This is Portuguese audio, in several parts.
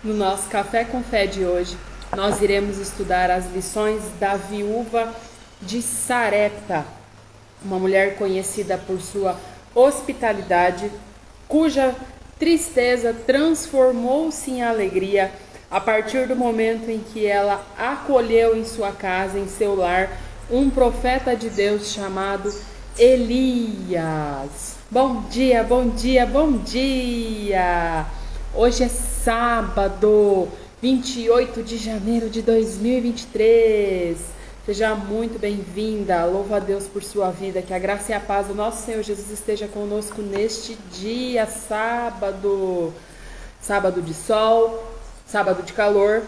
No nosso Café com Fé de hoje, nós iremos estudar as lições da viúva de Sarepta, uma mulher conhecida por sua hospitalidade, cuja tristeza transformou-se em alegria a partir do momento em que ela acolheu em sua casa, em seu lar, um profeta de Deus chamado Elias. Bom dia, bom dia, bom dia! Hoje é sábado, 28 de janeiro de 2023. Seja muito bem-vinda. Louvo a Deus por sua vida. Que a graça e a paz do nosso Senhor Jesus esteja conosco neste dia, sábado. Sábado de sol, sábado de calor.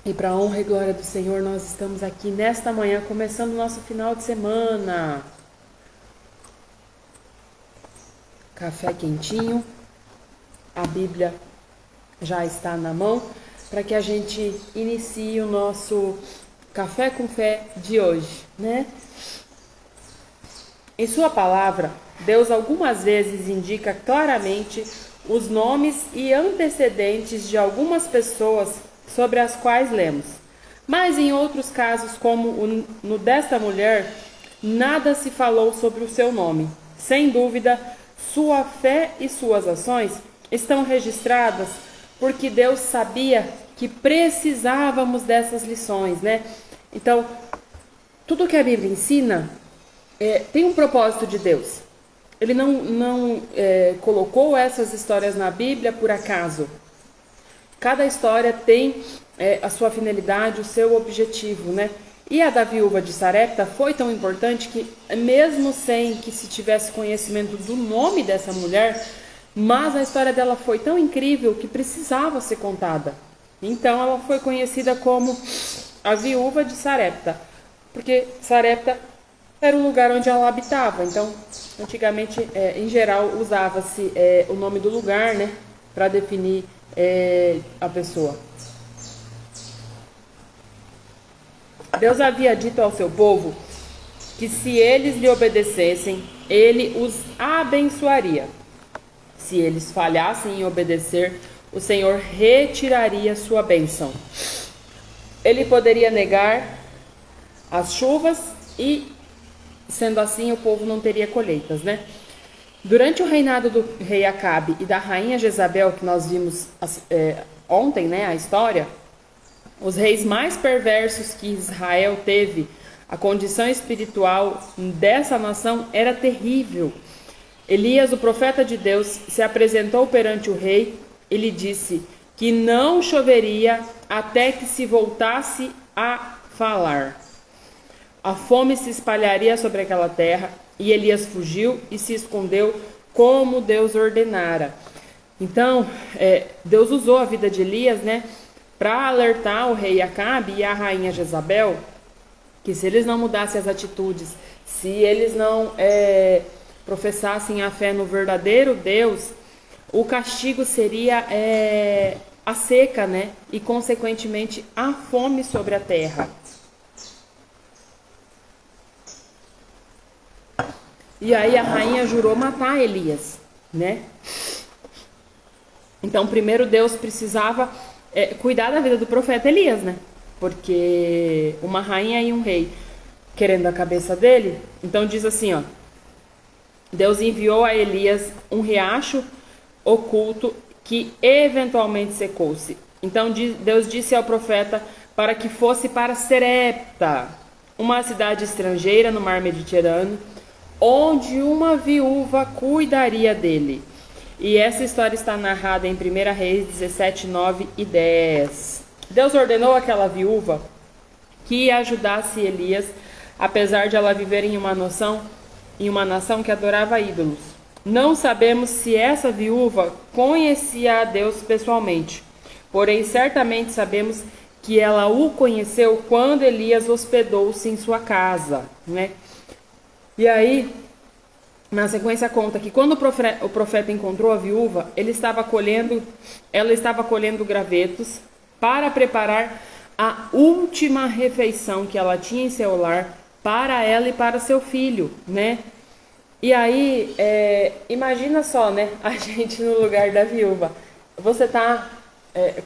E para a honra e glória do Senhor, nós estamos aqui nesta manhã, começando o nosso final de semana. Café quentinho. A Bíblia já está na mão para que a gente inicie o nosso Café com Fé de hoje, né? Em sua palavra, Deus algumas vezes indica claramente os nomes e antecedentes de algumas pessoas sobre as quais lemos. Mas em outros casos, como no desta mulher, nada se falou sobre o seu nome. Sem dúvida, sua fé e suas ações estão registradas porque Deus sabia que precisávamos dessas lições, né? Então, tudo que a Bíblia ensina tem um propósito de Deus. Ele não colocou essas histórias na Bíblia por acaso. Cada história tem a sua finalidade, o seu objetivo, né? E a da viúva de Sarepta foi tão importante que, mesmo sem que se tivesse conhecimento do nome dessa mulher, mas a história dela foi tão incrível que precisava ser contada. Então ela foi conhecida como a viúva de Sarepta, porque Sarepta era o lugar onde ela habitava. Então, antigamente, em geral, usava-se o nome do lugar, né, para definir a pessoa. Deus havia dito ao seu povo que se eles lhe obedecessem, ele os abençoaria. Se eles falhassem em obedecer, o Senhor retiraria sua bênção. Ele poderia negar as chuvas e, sendo assim, o povo não teria colheitas, né? Durante o reinado do rei Acabe e da rainha Jezabel, que nós vimos ontem, né, a história, os reis mais perversos que Israel teve, a condição espiritual dessa nação era terrível. Elias, o profeta de Deus, se apresentou perante o rei e lhe disse que não choveria até que se voltasse a falar. A fome se espalharia sobre aquela terra e Elias fugiu e se escondeu como Deus ordenara. Então, Deus usou a vida de Elias, né, para alertar o rei Acabe e a rainha Jezabel que se eles não mudassem as atitudes, se eles não professassem a fé no verdadeiro Deus, o castigo seria a seca, né? E, consequentemente, a fome sobre a terra. E aí a rainha jurou matar Elias, né? Então, primeiro Deus precisava cuidar da vida do profeta Elias, né? Porque uma rainha e um rei querendo a cabeça dele, então diz assim, ó: Deus enviou a Elias um riacho oculto que eventualmente secou-se. Então Deus disse ao profeta para que fosse para Sarepta, uma cidade estrangeira no mar Mediterrâneo, onde uma viúva cuidaria dele. E essa história está narrada em 1 Reis 17, 9 e 10. Deus ordenou àquela viúva que ajudasse Elias, apesar de ela viver em uma nação que adorava ídolos. Não sabemos se essa viúva conhecia a Deus pessoalmente, porém certamente sabemos que ela o conheceu quando Elias hospedou-se em sua casa, né? E aí, na sequência conta que quando o profeta encontrou a viúva, ela estava colhendo gravetos para preparar a última refeição que ela tinha em seu lar para ela e para seu filho, né? E aí, imagina só, né? A gente no lugar da viúva. você está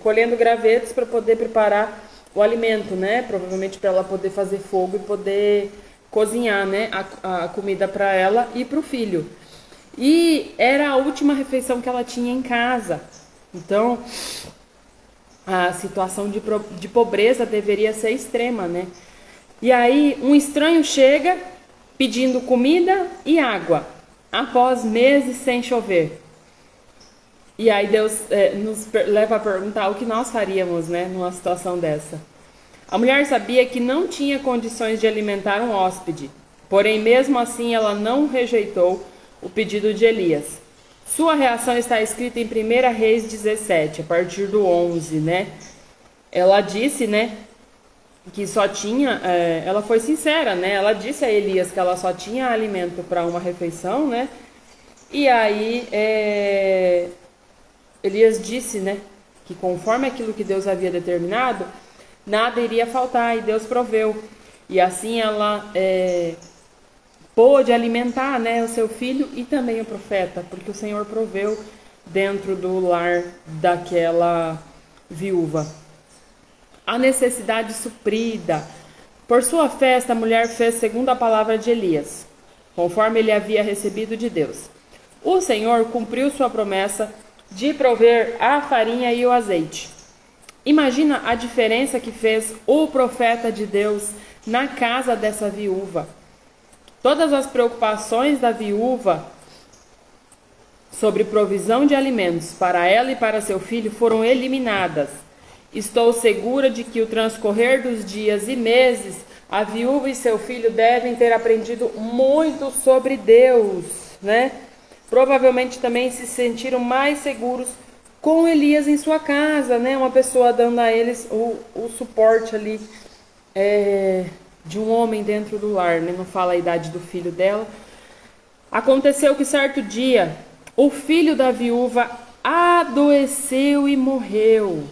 colhendo gravetos para poder preparar o alimento, né? Provavelmente para ela poder fazer fogo e poder cozinhar, né? A comida para ela e para o filho. E era a última refeição que ela tinha em casa. Então, a situação de pobreza deveria ser extrema, né? E aí, um estranho chega pedindo comida e água, após meses sem chover. E aí Deus nos leva a perguntar o que nós faríamos, né, numa situação dessa. A mulher sabia que não tinha condições de alimentar um hóspede, porém mesmo assim ela não rejeitou o pedido de Elias. Sua reação está escrita em 1 Reis 17, a partir do 11, né? Ela disse, né, que só tinha, ela foi sincera, né? Ela disse a Elias que ela só tinha alimento para uma refeição, né? E aí Elias disse, né, que conforme aquilo que Deus havia determinado, nada iria faltar, e Deus proveu. E assim ela pôde alimentar, né, o seu filho e também o profeta, porque o Senhor proveu dentro do lar daquela viúva. A necessidade suprida. Por sua festa, a mulher fez segundo a palavra de Elias, conforme ele havia recebido de Deus. O Senhor cumpriu sua promessa de prover a farinha e o azeite. Imagina a diferença que fez o profeta de Deus na casa dessa viúva. Todas as preocupações da viúva sobre provisão de alimentos para ela e para seu filho foram eliminadas. Estou segura de que o transcorrer dos dias e meses, a viúva e seu filho devem ter aprendido muito sobre Deus, né? Provavelmente também se sentiram mais seguros com Elias em sua casa, né? Uma pessoa dando a eles o suporte ali de um homem dentro do lar, né? Não fala a idade do filho dela. Aconteceu que certo dia, o filho da viúva adoeceu e morreu.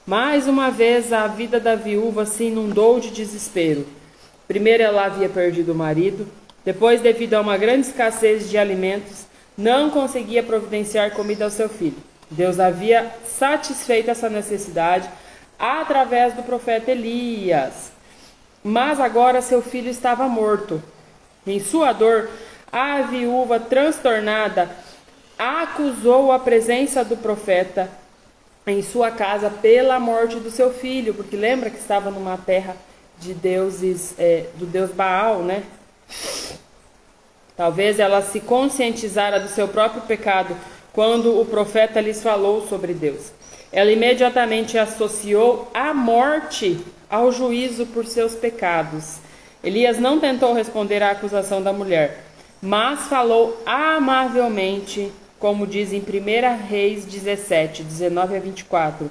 Mais uma vez a vida da viúva se inundou de desespero. Primeiro ela havia perdido o marido, depois devido a uma grande escassez de alimentos, não conseguia providenciar comida ao seu filho. Deus havia satisfeito essa necessidade através do profeta Elias. Mas agora seu filho estava morto. Em sua dor, a viúva transtornada acusou a presença do profeta em sua casa pela morte do seu filho, porque lembra que estava numa terra de deuses, do deus Baal, né? Talvez ela se conscientizara do seu próprio pecado quando o profeta lhes falou sobre Deus. Ela imediatamente associou a morte ao juízo por seus pecados. Elias não tentou responder à acusação da mulher, mas falou amavelmente, como diz em 1 Reis 17, 19 a 24.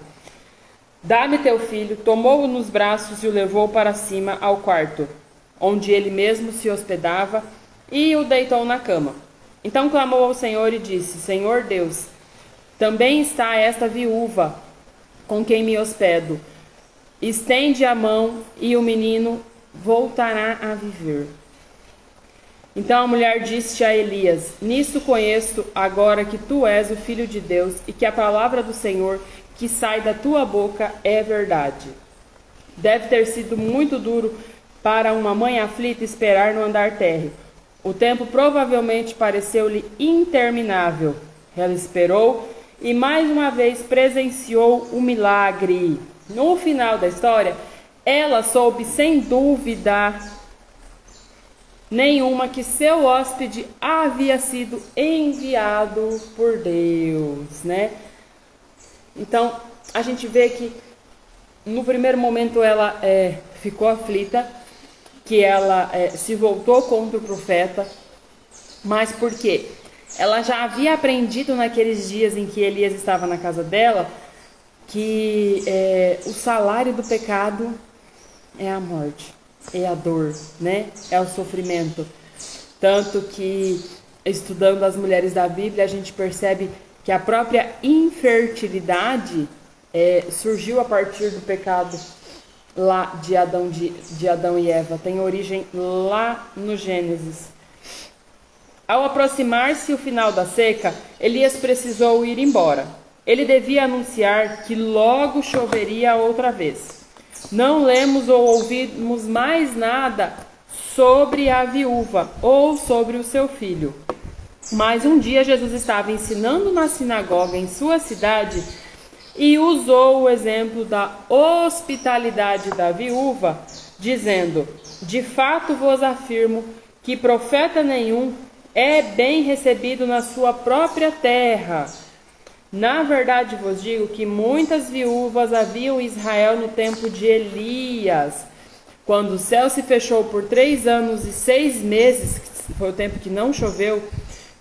Dá-me teu filho, tomou-o nos braços e o levou para cima ao quarto, onde ele mesmo se hospedava, e o deitou na cama. Então clamou ao Senhor e disse: Senhor Deus, também está esta viúva com quem me hospedo. Estende a mão e o menino voltará a viver. Então a mulher disse a Elias: Nisto conheço agora que tu és o Filho de Deus e que a palavra do Senhor que sai da tua boca é verdade. Deve ter sido muito duro para uma mãe aflita esperar no andar térreo. O tempo provavelmente pareceu-lhe interminável. Ela esperou e mais uma vez presenciou o milagre. No final da história, ela soube sem dúvida nenhuma que seu hóspede havia sido enviado por Deus, né? Então, a gente vê que no primeiro momento ela ficou aflita, que ela se voltou contra o profeta, mas por quê? Ela já havia aprendido naqueles dias em que Elias estava na casa dela, que o salário do pecado é a morte, é a dor, né? É o sofrimento. Tanto que, estudando as mulheres da Bíblia, a gente percebe que a própria infertilidade surgiu a partir do pecado lá de Adão e Eva. Tem origem lá no Gênesis. Ao aproximar-se o final da seca, Elias precisou ir embora. ele devia anunciar que logo choveria outra vez. Não lemos ou ouvimos mais nada sobre a viúva ou sobre o seu filho. Mas um dia Jesus estava ensinando na sinagoga em sua cidade e usou o exemplo da hospitalidade da viúva, dizendo: de fato vos afirmo que profeta nenhum é bem recebido na sua própria terra. Na verdade vos digo que muitas viúvas haviam em Israel no tempo de Elias, quando o céu se fechou por 3 anos e 6 meses, que foi o tempo que não choveu,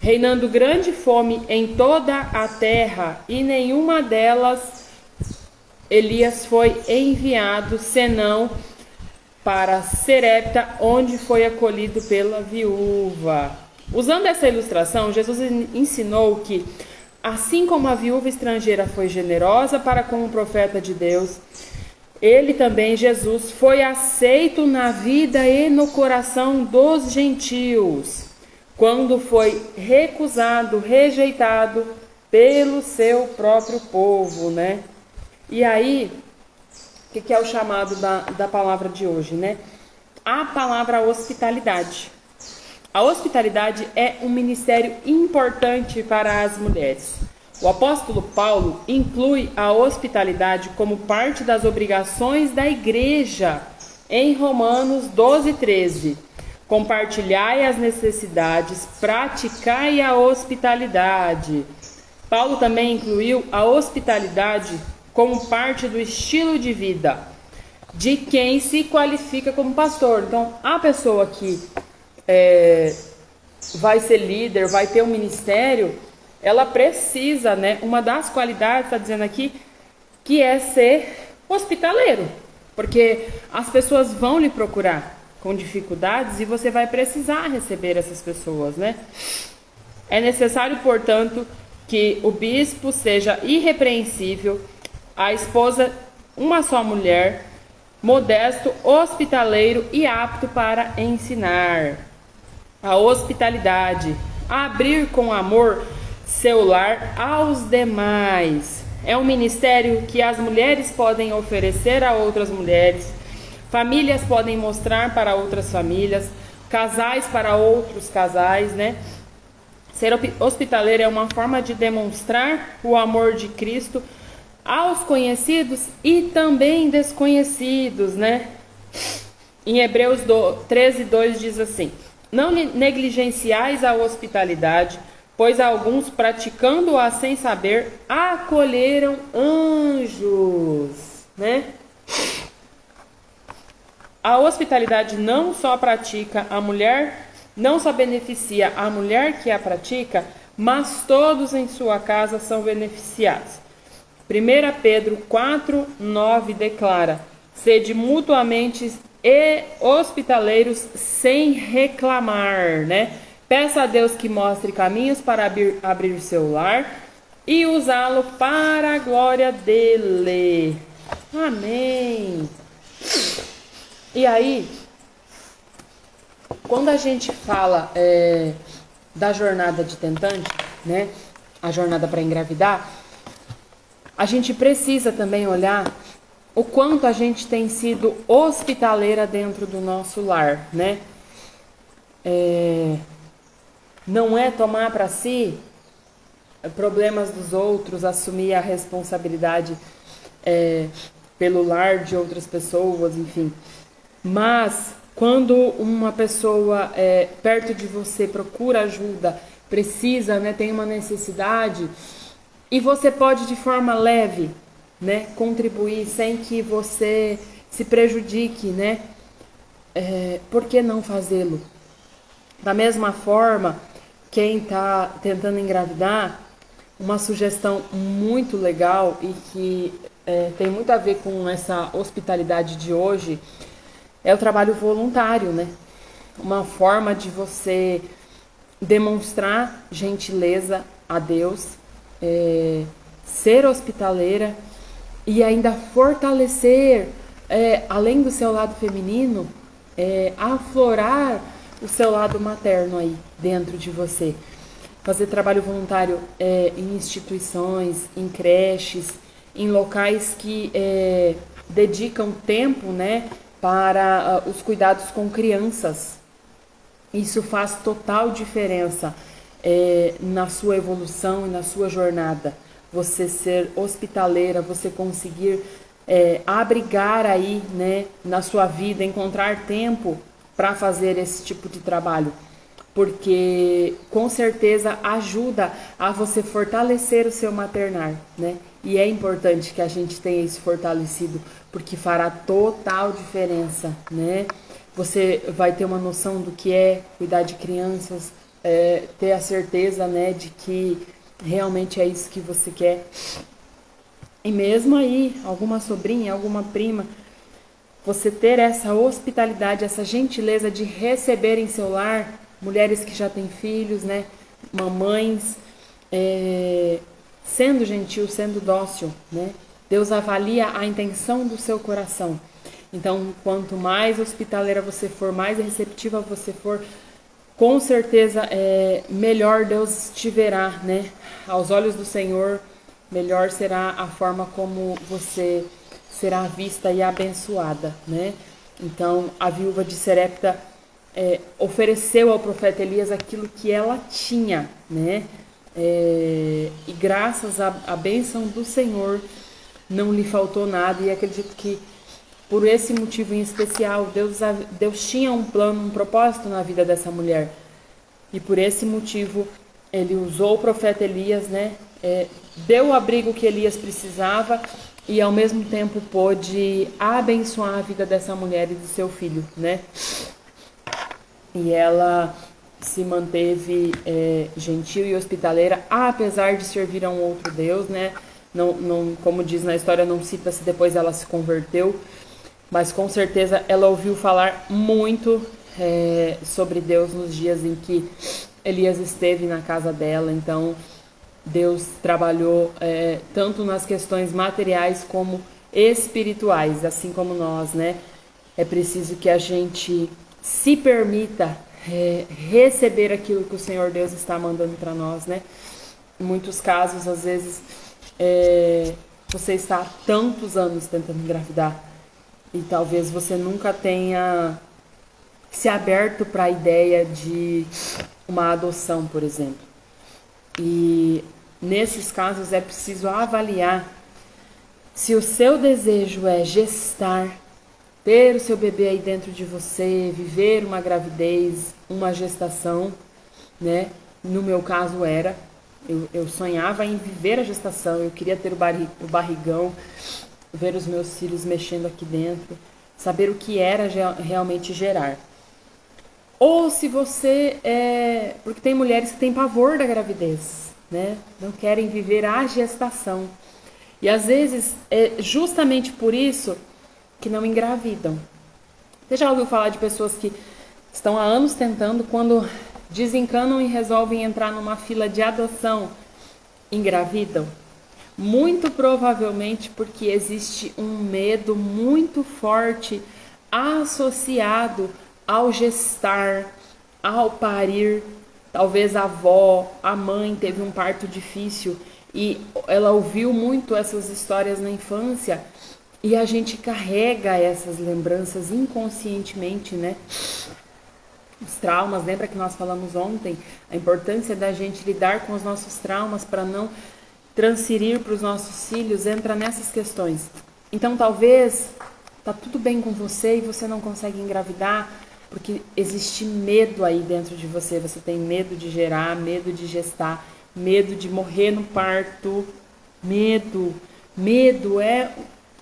reinando grande fome em toda a terra, e nenhuma delas Elias foi enviado, senão para Serepta, onde foi acolhido pela viúva. Usando essa ilustração, Jesus ensinou que, assim como a viúva estrangeira foi generosa para com o profeta de Deus, ele também, Jesus, foi aceito na vida e no coração dos gentios, quando foi recusado, rejeitado pelo seu próprio povo, né? E aí, o que é o chamado da palavra de hoje, né? A palavra hospitalidade. A hospitalidade é um ministério importante para as mulheres. O apóstolo Paulo inclui a hospitalidade como parte das obrigações da igreja em Romanos 12:13. Compartilhai as necessidades, praticai a hospitalidade. Paulo também incluiu a hospitalidade como parte do estilo de vida de quem se qualifica como pastor. Então, a pessoa que vai ser líder, vai ter um ministério, ela precisa, né? Uma das qualidades, está dizendo aqui, que é ser hospitaleiro, porque as pessoas vão lhe procurar com dificuldades e você vai precisar receber essas pessoas, né? É necessário, portanto, que o bispo seja irrepreensível, a esposa uma só mulher, modesto, hospitaleiro e apto para ensinar. A hospitalidade, abrir com amor seu lar aos demais. É um ministério que as mulheres podem oferecer a outras mulheres, famílias podem mostrar para outras famílias, casais para outros casais, né? Ser hospitaleiro é uma forma de demonstrar o amor de Cristo aos conhecidos e também desconhecidos, né? Em Hebreus 13:2 diz assim: não negligenciais a hospitalidade, pois alguns, praticando-a sem saber, acolheram anjos, né? A hospitalidade não só beneficia a mulher que a pratica, mas todos em sua casa são beneficiados. 1 Pedro 4:9 declara: sede mutuamente e hospitaleiros sem reclamar, né? Peça a Deus que mostre caminhos para abrir seu lar e usá-lo para a glória dele. Amém. E aí, quando a gente fala da jornada de tentante, né? A jornada para engravidar, a gente precisa também olhar o quanto a gente tem sido hospitaleira dentro do nosso lar, né? Não é tomar para si problemas dos outros, assumir a responsabilidade pelo lar de outras pessoas, enfim. Mas quando uma pessoa perto de você procura ajuda, precisa, né, tem uma necessidade, e você pode de forma leve, né, contribuir sem que você se prejudique, né? Por que não fazê-lo? Da mesma forma, quem está tentando engravidar, uma sugestão muito legal e que tem muito a ver com essa hospitalidade de hoje é o trabalho voluntário, né? Uma forma de você demonstrar gentileza a Deus, ser hospitaleira e ainda fortalecer, além do seu lado feminino, aflorar o seu lado materno aí dentro de você. fazer trabalho voluntário em instituições, em creches, em locais que dedicam tempo, né, para os cuidados com crianças. Isso faz total diferença na sua evolução e na sua jornada. Você ser hospitaleira, você conseguir abrigar aí, né, na sua vida, encontrar tempo para fazer esse tipo de trabalho. Porque com certeza ajuda a você fortalecer o seu maternar, né? E é importante que a gente tenha isso fortalecido, porque fará total diferença, né? Você vai ter uma noção do que é cuidar de crianças, ter a certeza, né, de que realmente é isso que você quer. E mesmo aí, alguma sobrinha, alguma prima, você ter essa hospitalidade, essa gentileza de receber em seu lar mulheres que já têm filhos, né, mamães, sendo gentil, sendo dócil, né? Deus avalia a intenção do seu coração. Então, quanto mais hospitaleira você for, mais receptiva você for, com certeza melhor Deus te verá, né? Aos olhos do Senhor, melhor será a forma como você será vista e abençoada, né? Então, a viúva de Serepta ofereceu ao profeta Elias aquilo que ela tinha, né? E graças à bênção do Senhor, não lhe faltou nada, e acredito que por esse motivo em especial, Deus tinha um plano, um propósito na vida dessa mulher. E por esse motivo, ele usou o profeta Elias, né? Deu o abrigo que Elias precisava e ao mesmo tempo pôde abençoar a vida dessa mulher e do seu filho, né? E ela se manteve gentil e hospitaleira, apesar de servir a um outro Deus, né? Não, como diz na história, não cita se depois ela se converteu, mas com certeza ela ouviu falar muito sobre Deus nos dias em que Elias esteve na casa dela. Então Deus trabalhou tanto nas questões materiais como espirituais, assim como nós, né? É preciso que a gente se permita receber aquilo que o Senhor Deus está mandando para nós, né? Em muitos casos, às vezes, você está há tantos anos tentando engravidar e talvez você nunca tenha se aberto para a ideia de uma adoção, por exemplo. E nesses casos é preciso avaliar se o seu desejo é gestar, ter o seu bebê aí dentro de você, viver uma gravidez, uma gestação, né? No meu caso era, eu sonhava em viver a gestação, eu queria ter o barrigão, ver os meus filhos mexendo aqui dentro, saber o que era realmente gerar. Ou se você porque tem mulheres que têm pavor da gravidez, né? Não querem viver a gestação. E às vezes é justamente por isso que não engravidam. Você já ouviu falar de pessoas que estão há anos tentando, quando desencanam e resolvem entrar numa fila de adoção, engravidam? Muito provavelmente porque existe um medo muito forte associado ao gestar, ao parir. Talvez a avó, a mãe teve um parto difícil e ela ouviu muito essas histórias na infância e a gente carrega essas lembranças inconscientemente, né? Os traumas, lembra que nós falamos ontem? A importância da gente lidar com os nossos traumas para não transferir para os nossos filhos, entra nessas questões. Então talvez tá tudo bem com você e você não consegue engravidar porque existe medo aí dentro de você. Você tem medo de gerar, medo de gestar, medo de morrer no parto.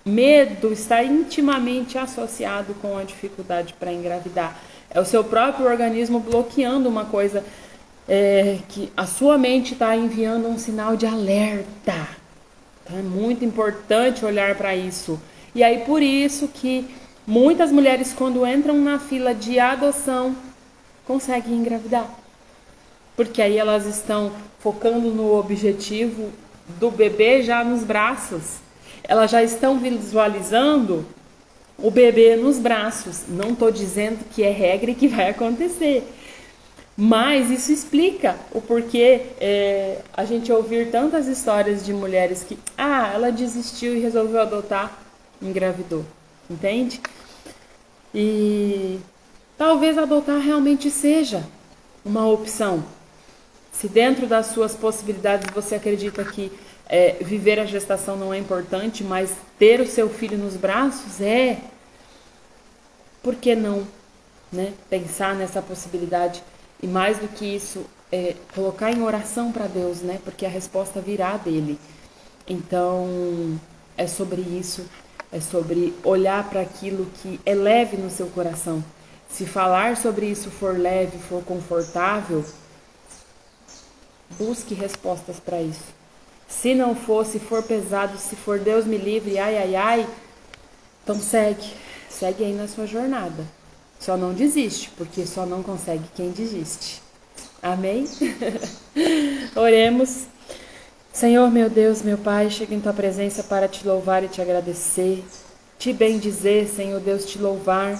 Medo está intimamente associado com a dificuldade para engravidar. É o seu próprio organismo bloqueando uma coisa que a sua mente está enviando um sinal de alerta. Então é muito importante olhar para isso. E aí por isso que muitas mulheres, quando entram na fila de adoção, conseguem engravidar. Porque aí elas estão focando no objetivo do bebê já nos braços. Elas já estão visualizando o bebê nos braços. Não estou dizendo que é regra e que vai acontecer. Mas isso explica o porquê a gente ouvir tantas histórias de mulheres que, ela desistiu e resolveu adotar, engravidou, entende? E talvez adotar realmente seja uma opção. Se dentro das suas possibilidades você acredita que viver a gestação não é importante, mas ter o seu filho nos braços por que não, né? Pensar nessa possibilidade e mais do que isso, colocar em oração para Deus, né? Porque a resposta virá dele. Então, é sobre isso, é sobre olhar para aquilo que é leve no seu coração. Se falar sobre isso for leve, for confortável, busque respostas para isso. Se não for, se for pesado, se for Deus me livre, ai, então segue aí na sua jornada. Só não desiste, porque só não consegue quem desiste. Amém? Oremos. Senhor, meu Deus, meu Pai, chego em Tua presença para Te louvar e Te agradecer, Te bendizer, Senhor Deus, Te louvar.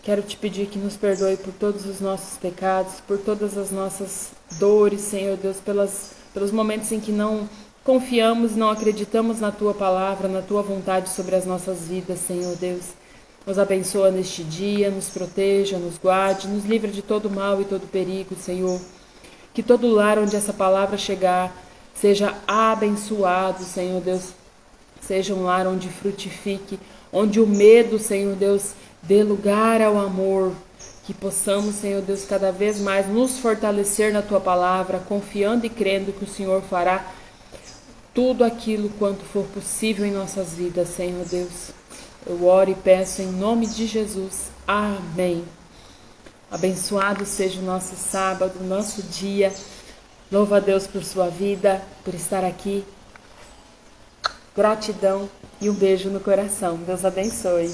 Quero Te pedir que nos perdoe por todos os nossos pecados, por todas as nossas dores, Senhor Deus, pelos momentos em que não confiamos, não acreditamos na Tua palavra, na Tua vontade sobre as nossas vidas, Senhor Deus. Nos abençoa neste dia, nos proteja, nos guarde, nos livre de todo mal e todo perigo, Senhor. Que todo lar onde essa palavra chegar seja abençoado, Senhor Deus. Seja um lar onde frutifique, onde o medo, Senhor Deus, dê lugar ao amor. Que possamos, Senhor Deus, cada vez mais nos fortalecer na Tua palavra, confiando e crendo que o Senhor fará tudo aquilo quanto for possível em nossas vidas, Senhor Deus. Eu oro e peço em nome de Jesus. Amém. Abençoado seja o nosso sábado, o nosso dia. Louva a Deus por sua vida, por estar aqui. Gratidão e um beijo no coração. Deus abençoe.